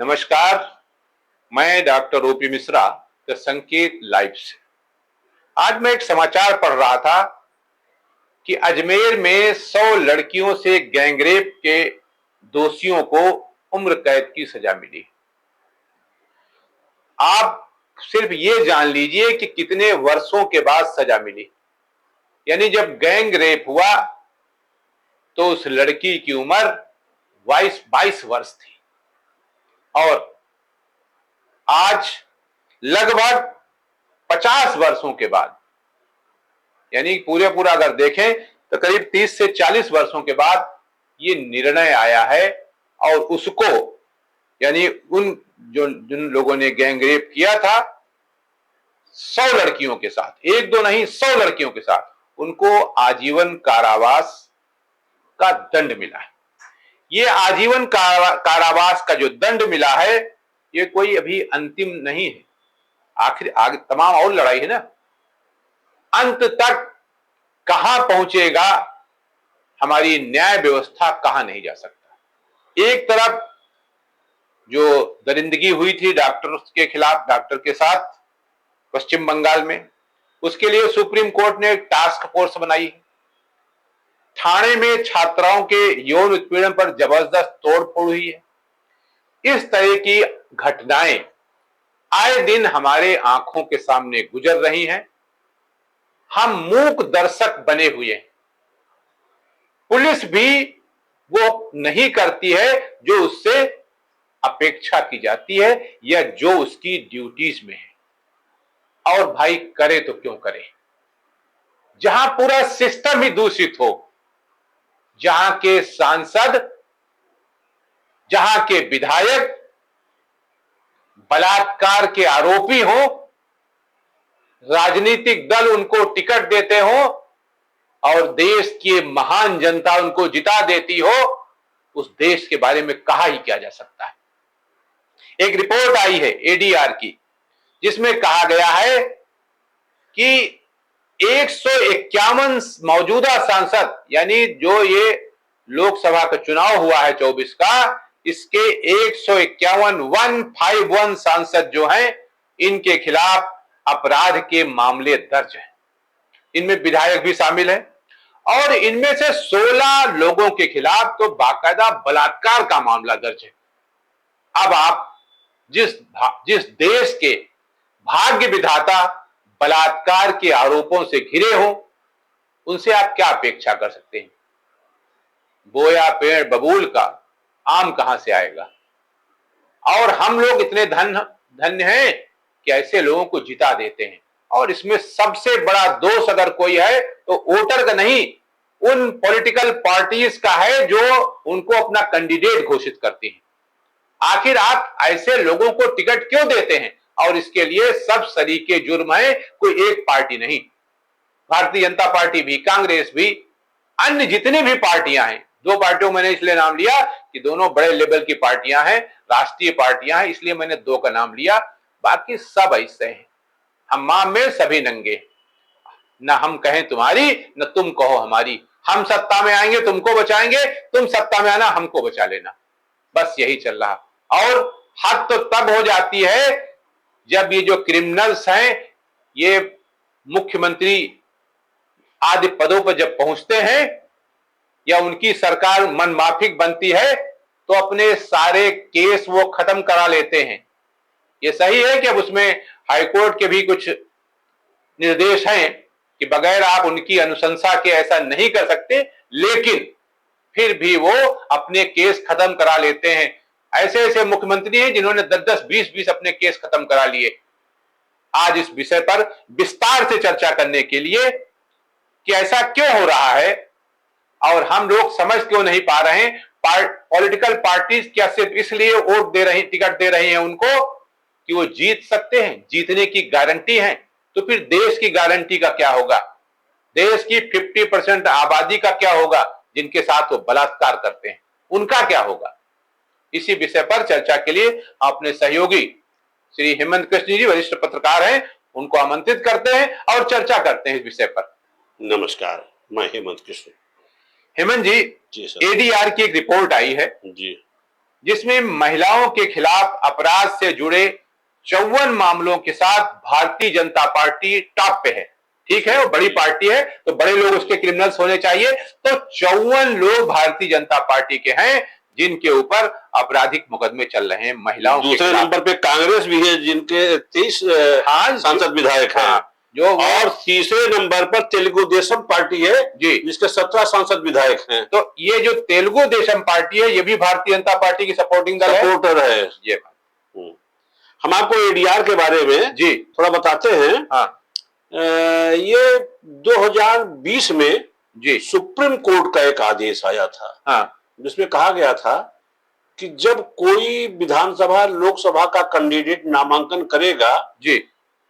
नमस्कार। मैं doctor OP Mishra the संकेत लाइव से। आज मैं एक समाचार पढ़ रहा था कि अजमेर में 100 लड़कियों से गैंगरेप के दोषियों को उम्र कैद की सजा मिली। आप सिर्फ ये जान लीजिए कि कितने वर्षों के बाद सजा मिली। यानी जब गैंग रेप हुआ तो उस लड़की की उम्र 22 वर्ष थी और आज लगभग 50 वर्षों के बाद, यानी पूरा अगर देखें तो करीब 30 से 40 वर्षों के बाद ये निर्णय आया है और उसको, यानी उन जिन लोगों ने गैंग रेप किया था 100 लड़कियों के साथ, एक दो नहीं 100 लड़कियों के साथ, उनको आजीवन कारावास का दंड मिला है। ये आजीवन कारावास का जो दंड मिला है ये कोई अभी अंतिम नहीं है, आखिर आगे तमाम और लड़ाई है ना। अंत तक कहां पहुंचेगा हमारी न्याय व्यवस्था, कहां नहीं जा सकता। एक तरफ जो दरिंदगी हुई थी डॉक्टर के खिलाफ, डॉक्टर के साथ पश्चिम बंगाल में, उसके लिए सुप्रीम कोर्ट ने एक टास्क फोर्स बनाई है। ठाणे में छात्राओं के यौन उत्पीड़न पर जबरदस्त तोड़फोड़ हुई है। इस तरह की घटनाएं आए दिन हमारे आंखों के सामने गुजर रही हैं। हम मूक दर्शक बने हुए हैं। पुलिस भी वो नहीं करती है जो उससे अपेक्षा की जाती है या जो उसकी ड्यूटीज में है। और भाई करे तो क्यों करे, जहां पूरा सिस्टम ही दूषित हो, जहां के सांसद, जहां के विधायक बलात्कार के आरोपी हो, राजनीतिक दल उनको टिकट देते हो और देश की महान जनता उनको जिता देती हो, उस देश के बारे में कहा ही क्या जा सकता है। एक रिपोर्ट आई है एडीआर की, जिसमें कहा गया है कि 151 मौजूदा सांसद, यानी जो ये लोकसभा का चुनाव हुआ है 24 का, इसके 151 सांसद जो हैं, इनके खिलाफ अपराध के मामले दर्ज हैं। इनमें विधायक भी शामिल हैं और इनमें से 16 लोगों के खिलाफ तो बाकायदा बलात्कार का मामला दर्ज है। अब आप जिस देश के भाग्य विधाता बलात्कार के आरोपों से घिरे हो, उनसे आप क्या अपेक्षा कर सकते हैं। बोया पेड़ बबूल का आम कहां से आएगा। और हम लोग इतने धन्य हैं कि ऐसे लोगों को जिता देते हैं। और इसमें सबसे बड़ा दोष अगर कोई है तो वोटर का नहीं, उन पॉलिटिकल पार्टीज का है जो उनको अपना कैंडिडेट घोषित करती हैं। आखिर आप ऐसे लोगों को टिकट क्यों देते हैं। और इसके लिए सब सरीके जुर्म है, कोई एक पार्टी नहीं। भारतीय जनता पार्टी भी, कांग्रेस भी, अन्य जितनी भी पार्टियां हैं, दो पार्टियों मैंने इसलिए नाम लिया कि दोनों बड़े लेवल की पार्टियां हैं, राष्ट्रीय पार्टियां हैं, इसलिए मैंने दो का नाम लिया। बाकी सब ऐसे हैं, हम्माम में सभी नंगे, न हम कहें तुम्हारी न तुम कहो हमारी। हम सत्ता में आएंगे तुमको बचाएंगे, तुम सत्ता में आना हमको बचा लेना, बस यही चल रहा। और हद तो तब हो जाती है जब ये जो क्रिमिनल्स हैं, ये मुख्यमंत्री आदि पदों पर जब पहुंचते हैं या उनकी सरकार मनमाफिक बनती है तो अपने सारे केस वो खत्म करा लेते हैं। ये सही है कि अब उसमें हाईकोर्ट के भी कुछ निर्देश हैं कि बगैर आप उनकी अनुशंसा के ऐसा नहीं कर सकते, लेकिन फिर भी वो अपने केस खत्म करा लेते हैं। ऐसे ऐसे मुख्यमंत्री हैं जिन्होंने 10-10, 20-20 अपने केस खत्म करा लिए। आज इस विषय पर विस्तार से चर्चा करने के लिए कि ऐसा क्यों हो रहा है और हम लोग समझ क्यों नहीं पा रहे हैं। पॉलिटिकल पार्टीज क्या सिर्फ इसलिए वोट दे रही, टिकट दे रही हैं उनको कि वो जीत सकते हैं, जीतने की गारंटी है। तो फिर देश की गारंटी का क्या होगा, देश की 50% आबादी का क्या होगा जिनके साथ वो बलात्कार करते हैं, उनका क्या होगा। इसी विषय पर चर्चा के लिए अपने सहयोगी श्री हेमंत कृष्ण जी, वरिष्ठ पत्रकार हैं, उनको आमंत्रित करते हैं और चर्चा करते हैं इस विषय पर। नमस्कार, मैं हेमंत कृष्ण। हेमंत जी, जी सर। एडीआर की एक रिपोर्ट आई है जी। जिसमें महिलाओं के खिलाफ अपराध से जुड़े 54 मामलों के साथ भारतीय जनता पार्टी टॉप पे है। ठीक है, वो बड़ी पार्टी है तो बड़े लोग उसके क्रिमिनल्स होने चाहिए, तो 54 लोग भारतीय जनता पार्टी के हैं जिनके ऊपर आपराधिक मुकदमे चल रहे हैं महिलाओं के दूसरे नंबर पे कांग्रेस भी है जिनके 30 सांसद विधायक हैं जो, और तीसरे नंबर पर तेलुगु देशम पार्टी है जी जिसके 17 सांसद विधायक हैं। तो ये जो तेलुगु देशम पार्टी है ये भी भारतीय जनता पार्टी की सपोर्टिंग दल है, सपोर्टर है ये। हम आपको एडीआर के बारे में जी थोड़ा बताते हैं। हाँ, ये 2020 में जी सुप्रीम कोर्ट का एक आदेश आया था, हाँ, जिसमें कहा गया था कि जब कोई विधानसभा लोकसभा का कैंडिडेट नामांकन करेगा जी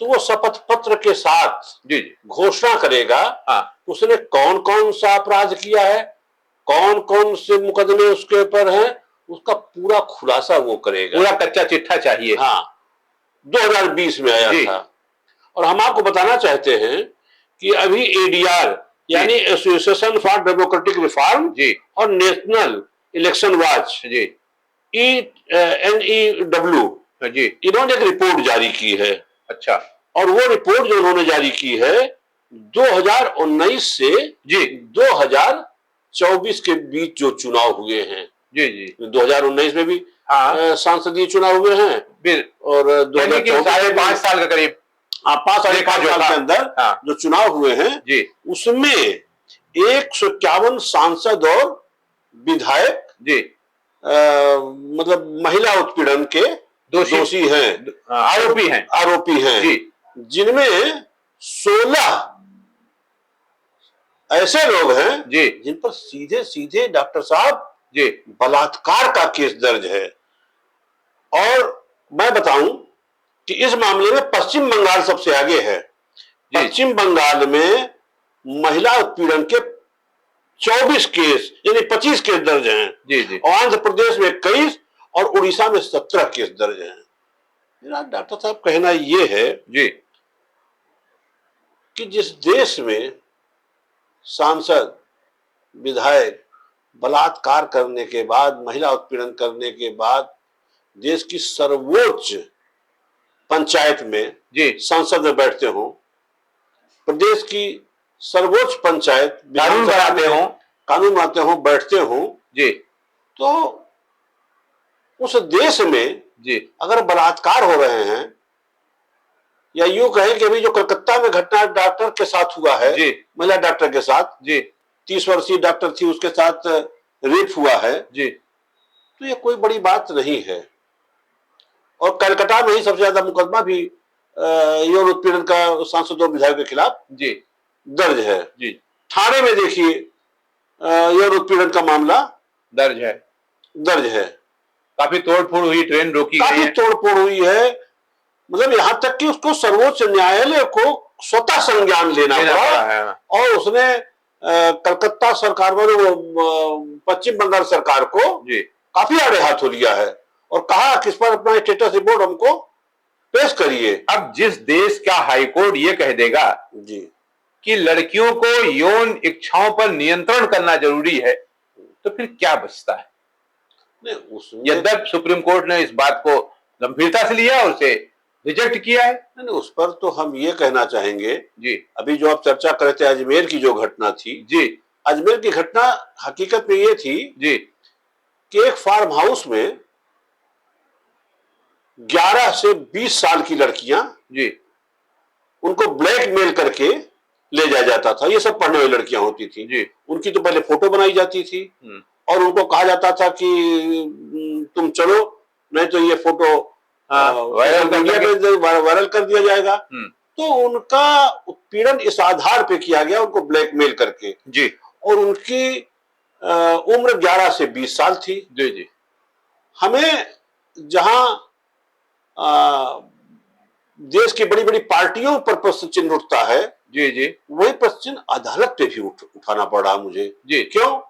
तो वो शपथ पत्र के साथ जी घोषणा करेगा हाँ, उसने कौन कौन सा अपराध किया है, कौन कौन से मुकदमे उसके ऊपर हैं, उसका पूरा खुलासा वो करेगा। पूरा कच्चा चिट्ठा चाहिए। हाँ, 2020 में आया था। और हम आपको बताना चाहते हैं कि अभी एडीआर यानी एसोसिएशन फॉर डेमोक्रेटिक रिफॉर्म जी और नेशनल इलेक्शन वॉच जी NEW जी इन्होंने एक रिपोर्ट जारी की है। अच्छा, और वो रिपोर्ट जो उन्होंने जारी की है 2019 से जी 2024 के बीच जो चुनाव हुए हैं, जी जी 2019 में भी हाँ, सांसदीय चुनाव हुए हैं फिर और 5.5 साल के करीब 5 साल के अंदर जो चुनाव हुए हैं जी उसमें 151 सांसद और विधायक जी मतलब महिला उत्पीड़न के दोषी हैं, आरोपी हैं जी, जिनमें 16 ऐसे लोग हैं जी जिन पर सीधे सीधे डॉक्टर साहब जी बलात्कार का केस दर्ज है। और मैं बताऊं कि इस मामले में पश्चिम बंगाल सबसे आगे है। पश्चिम बंगाल में महिला उत्पीड़न के 24 केस यानी 25 केस दर्ज हैं जी जी और आंध्र प्रदेश में 21 और उड़ीसा में 17 केस दर्ज हैं। मेरा डॉक्टर साहब कहना यह है जी कि जिस देश में सांसद विधायक बलात्कार करने के बाद, महिला उत्पीड़न करने के बाद देश की सर्वोच्च पंचायत में जी सांसद में बैठते हो, प्रदेश की सर्वोच्च पंचायत कानून बनाते हो बैठते हो जी, तो उस देश में जी अगर बलात्कार हो रहे हैं या यूं कहें कि अभी जो कलकत्ता में घटना डॉक्टर के साथ हुआ है जी, महिला डॉक्टर के साथ जी 30 वर्षीय डॉक्टर थी उसके साथ रेप हुआ है जी, तो ये कोई बड़ी बात नहीं है। और कलकत्ता में ही सबसे ज्यादा मुकदमा भी यौन उत्पीड़न का सांसदों विधायक के खिलाफ जी दर्ज है। जी थाने में देखिए यौन उत्पीड़न का मामला दर्ज है, काफी तोड़फोड़ हुई, ट्रेन रोकी गई है, काफी तोड़फोड़ हुई है। मतलब यहां तक कि उसको सर्वोच्च न्यायालय को स्वतः संज्ञान लेना पड़ा और उसने कलकत्ता सरकार में पश्चिम बंगाल सरकार को जी काफी आड़े हाथों लिया है और कहा कि इस पर अपना स्टेटस रिपोर्ट हमको पेश करिए। अब जिस देश का हाईकोर्ट ये कह देगा जी कि लड़कियों को यौन इच्छाओं पर नियंत्रण करना जरूरी है तो फिर क्या बचता है? यद्यप सुप्रीम कोर्ट ने इस बात को गंभीरता से लिया और उसे रिजेक्ट किया है। नहीं, उस पर तो हम ये कहना चाहेंगे जी, अभी जो आप चर्चा कर रहे थे अजमेर की जो घटना थी, जी अजमेर की घटना हकीकत में ये थी जी कि एक फार्म हाउस में 11 से 20 साल की लड़कियां, जी उनको ब्लैकमेल करके ले जाया जाता था। ये सब पढ़ने वाली लड़कियां होती थी जी, उनकी तो पहले फोटो बनाई जाती थी और उनको कहा जाता था कि तुम चलो नहीं तो ये फोटो वायरल कर दिया जाएगा। तो उनका उत्पीड़न इस आधार पे किया गया, उनको ब्लैकमेल करके जी, और उनकी उम्र 11 से 20 साल थी। जी जी हमें जहां देश की बड़ी बड़ी पार्टियों पर प्रश्न चिन्ह उठता है, जी जी वही प्रश्न चिन्ह अदालत पे भी उठाना पड़ा मुझे। जी, क्यों?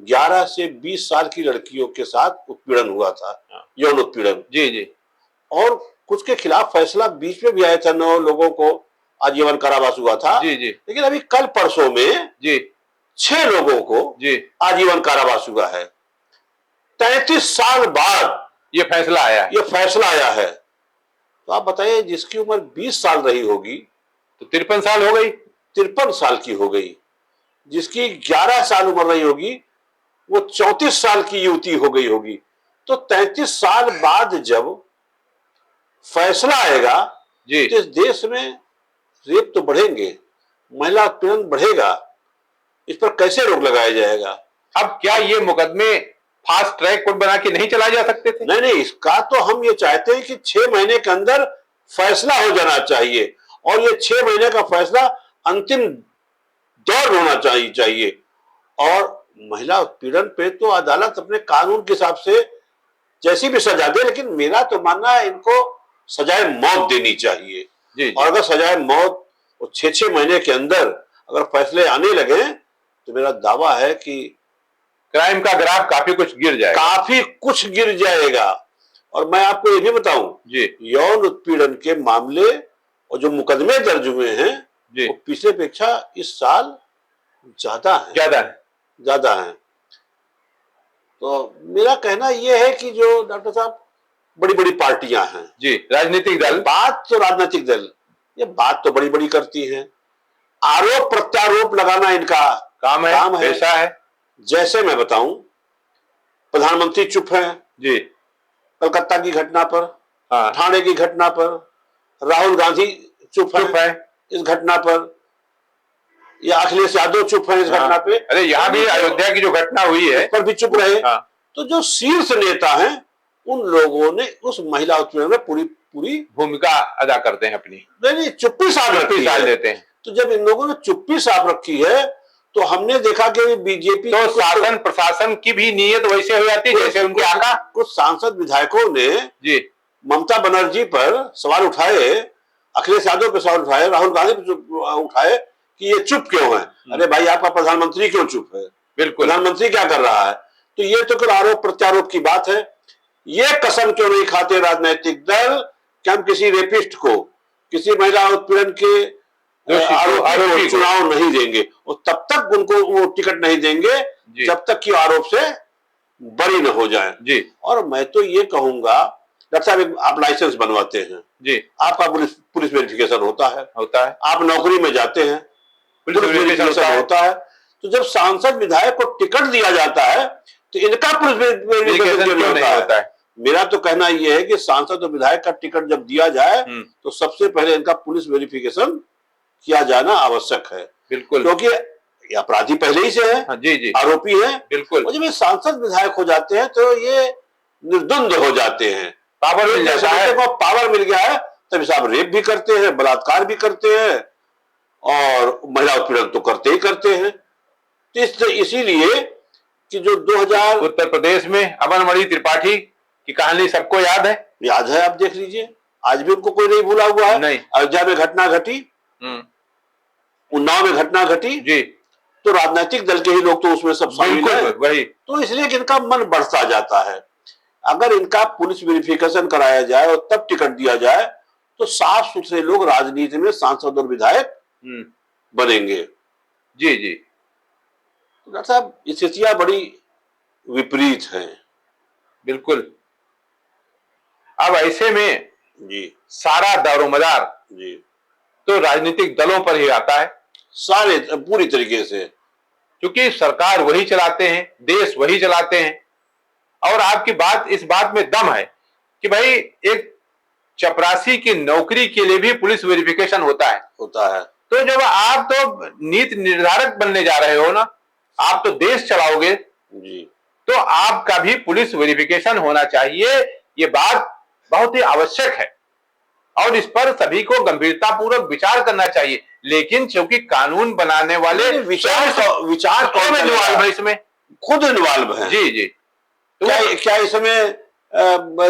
11 से 20 साल की लड़कियों के साथ उत्पीड़न हुआ था, यौन उत्पीड़न। जी जी और कुछ के खिलाफ फैसला बीच में भी आया था, 9 लोगों को आजीवन कारावास हुआ था। जी जी, लेकिन अभी कल परसों में जी 6 लोगों को जी आजीवन कारावास हुआ है। 33 साल बाद ये फैसला आया है। ये फैसला आया है। तो आप बताइए, जिसकी उम्र 20 साल रही होगी तो 53 साल हो गई, 53 साल की हो गई। जिसकी 11 साल उम्र रही होगी वो 34 साल की युवती हो गई होगी। तो 33 साल बाद जब फैसला आएगा जी तो इस देश में रेप तो बढ़ेंगे, महिला उत्पीड़न बढ़ेगा, इस पर कैसे रोक लगाया जाएगा? अब क्या ये मुकदमे फास्ट ट्रैक कोर्ट बना के नहीं चलाए जा सकते थे? नहीं, इसका तो हम ये चाहते हैं कि 6 महीने के अंदर फैसला हो जाना चाहिए, और ये 6 महीने का फैसला अंतिम दौर होना चाहिए। और महिला उत्पीड़न पे तो अदालत अपने कानून के हिसाब से जैसी भी सजा दे, लेकिन मेरा तो मानना है इनको सजाए मौत देनी चाहिए। जी और अगर सजाए मौत 6 महीने के अंदर अगर फैसले आने लगे तो मेरा दावा है कि क्राइम का ग्राफ काफी कुछ गिर जाएगा। और मैं आपको ये भी बताऊं जी, यौन उत्पीड़न के मामले और जो मुकदमे दर्ज हुए हैं जी, वो पिछले अपेक्षा इस साल ज्यादा है। तो मेरा कहना यह है कि जो डॉक्टर साहब बड़ी बड़ी पार्टियां हैं जी, राजनीतिक दल, राजनीतिक दल ये बात तो बड़ी बड़ी करती हैं, आरोप प्रत्यारोप लगाना इनका काम है, पेशा है। जैसे मैं बताऊं, प्रधानमंत्री चुप है जी, कलकत्ता की घटना पर, हाँ, ठाणे की घटना पर, राहुल गांधी चुप है इस घटना पर, या अखिलेश यादव चुप है इस घटना पे। अरे यहाँ भी अयोध्या की जो घटना हुई है इस पर भी चुप रहे। हाँ। तो जो शीर्ष नेता हैं उन लोगों ने उस महिला उत्पीड़न में पूरी भूमिका अदा करते हैं अपनी, नहीं चुप्पी साफ देते हैं। तो जब इन लोगों ने चुप्पी साफ रखी है तो हमने देखा कि बीजेपी तो शासन प्रशासन की भी नीयत वैसे हो जाती है जैसे उनके आका। कुछ सांसद विधायकों ने जी ममता बनर्जी पर सवाल उठाए, अखिलेश यादव पे सवाल उठाए, राहुल गांधी पे उठाए कि ये चुप क्यों है। अरे भाई, आपका प्रधानमंत्री क्यों चुप है? बिल्कुल, प्रधानमंत्री क्या कर रहा है? तो ये तो फिर आरोप प्रत्यारोप की बात है। ये कसम क्यों नहीं खाते राजनीतिक दल कि हम किसी रेपिस्ट को, किसी महिला उत्पीड़न के आरोपी को चुनाव नहीं देंगे, और तब तक उनको वो टिकट नहीं देंगे जब तक कि आरोप से बरी न हो जाए। जी। और मैं तो ये कहूंगा, डॉक्टर साहब आप लाइसेंस बनवाते हैं जी, आपका पुलिस वेरिफिकेशन होता है, आप नौकरी में जाते हैं, पुलिस वेरिफिकेशन होता है। तो जब सांसद विधायक को टिकट दिया जाता है तो इनका पुलिस वेरिफिकेशन क्यों नहीं होता है? मेरा तो कहना यह है कि सांसद और विधायक का टिकट जब दिया जाए तो सबसे पहले इनका पुलिस वेरिफिकेशन किया जाना आवश्यक है। बिल्कुल, क्योंकि ये अपराधी पहले ही से है। हाँ, जी जी, आरोपी है। बिल्कुल। और जब ये सांसद विधायक हो जाते हैं तो ये निर्द्वंद हो जाते हैं, पावर मिल जाता है। पावर मिल गया है, तब साहब रेप भी करते हैं, बलात्कार भी करते हैं, और महिला उत्पीड़न तो करते ही करते हैं। तो इसीलिए कि जो 2000 उत्तर प्रदेश में अमनमणि त्रिपाठी की कहानी सबको याद है, आप देख लीजिए, आज भी उनको कोई नहीं भूला हुआ है। नहीं। अयोध्या में घटना घटी, उन्नाव में घटना घटी जी, तो राजनीतिक दल के ही लोग तो उसमें सब शामिल हैं। वही तो इसलिए कि इनका मन बढ़ता जाता है। अगर इनका पुलिस वेरिफिकेशन कराया जाए और तब टिकट दिया जाए तो साफ सुथरे लोग राजनीति में सांसद और विधायक बनेंगे। जी जी, डॉक्टर साहब स्थितियां बड़ी विपरीत हैं। बिल्कुल। अब ऐसे में जी सारा दारोमदार जी तो राजनीतिक दलों पर ही आता है, सारे पूरी तरीके से, क्योंकि सरकार वही चलाते हैं, देश वही चलाते हैं। और आपकी बात, इस बात में दम है कि भाई एक चपरासी की नौकरी के लिए भी पुलिस वेरिफिकेशन होता है। तो जब आप तो नीति निर्धारक बनने जा रहे हो ना, आप तो देश चलाओगे जी, तो आपका भी पुलिस वेरिफिकेशन होना चाहिए। ये बात बहुत ही आवश्यक है और इस पर सभी को गंभीरता पूर्वक विचार करना चाहिए। लेकिन क्योंकि कानून बनाने वाले विचार कौन इन्वॉल्व है इसमें? खुद इन्वॉल्व है। जी जी, तो क्या इसमें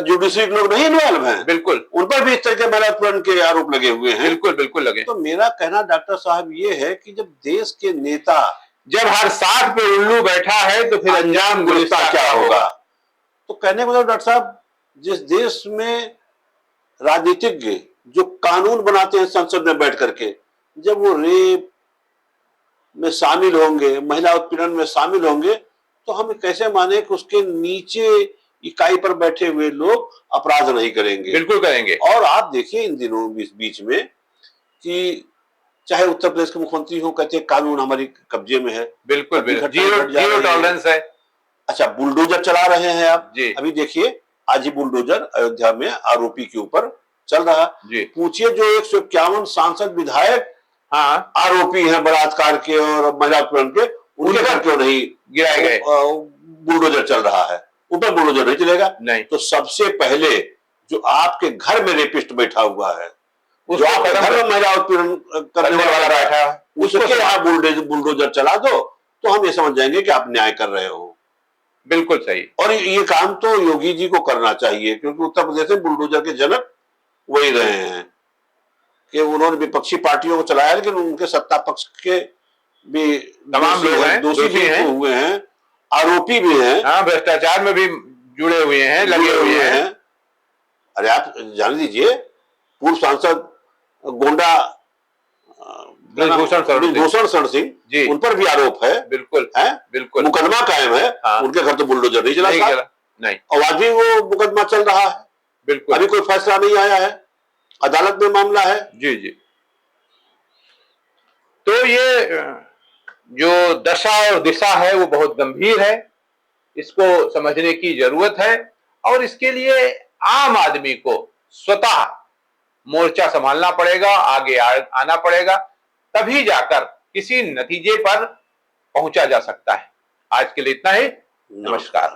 जुडिशरी लोग नहीं इन्वॉल्व हैं? बिल्कुल, उन पर भी इस तरह के महिला उत्पीड़न के आरोप लगे हुए हैं। बिल्कुल बिल्कुल लगे। तो मेरा कहना डॉक्टर साहब ये है कि जब देश के नेता, जब हर साथ पे उल्लू बैठा है तो फिर अंजाम गुलिस्ता क्या होगा? तो कहने को डॉक्टर साहब, जिस देश में राजनीतिज्ञ जो कानून बनाते हैं संसद में बैठ करके, जब वो रेप में शामिल होंगे, महिला उत्पीड़न में शामिल होंगे, तो हम कैसे माने कि उसके नीचे इकाई पर बैठे हुए लोग अपराध नहीं करेंगे? बिल्कुल करेंगे। और आप देखिए इन दिनों बीच में कि चाहे उत्तर प्रदेश के मुख्यमंत्री हो, कहते हैं कानून हमारी कब्जे में है, बिल्कुल तब भी बिल्कुल, घटनाएं घट जा जीरो रही हैं। टॉलरेंस है। अच्छा, बुलडोजर चला रहे हैं आप। जी अभी देखिए आज ही बुलडोजर अयोध्या में आरोपी के ऊपर चल रहा। जी। पूछिए जो 151 सांसद विधायक हाँ, आरोपी हैं बलात्कार के और महिला उत्पीड़न के, उनके घर क्यों नहीं गिराए गए? बुलडोजर चल रहा है? ऊपर बुलडोजर नहीं चलेगा। नहीं, तो सबसे पहले जो आपके घर में रेपिस्ट बैठा हुआ है, जो उसको आपके खत्म घर में महिला उत्पीड़न करने वाला बैठा है, उसके यहाँ बुलडोजर चला दो, तो हम ये समझ जाएंगे कि आप न्याय कर रहे हो। बिल्कुल सही। और ये काम तो योगी जी को करना चाहिए, क्योंकि उत्तर प्रदेश में बुलडोजर के जनक वही रहे हैं कि उन्होंने विपक्षी पार्टियों को चलाया, लेकिन उनके सत्ता पक्ष के भी तमाम लोग हैं, दोषी भी हुए हैं, आरोपी भी हैं। हाँ, भ्रष्टाचार में भी जुड़े हुए हैं, लगे हुए हैं। अरे आप जान लीजिए, पूर्व सांसद गोंडा ब्रिजभूषण शरण सिंह जी, उन पर भी आरोप है। बिल्कुल है, बिल्कुल मुकदमा कायम है। हाँ। उनके घर तो बुलडोजर नहीं चला, नहीं, और आज भी वो मुकदमा चल रहा है। बिल्कुल, अभी कोई फैसला नहीं आया है, अदालत में मामला है। जी जी। तो ये जो दशा और दिशा है वो बहुत गंभीर है, इसको समझने की जरूरत है, और इसके लिए आम आदमी को स्वतः मोर्चा संभालना पड़ेगा, आगे आना पड़ेगा, तभी जाकर किसी नतीजे पर पहुंचा जा सकता है। आज के लिए इतना ही। नमस्कार।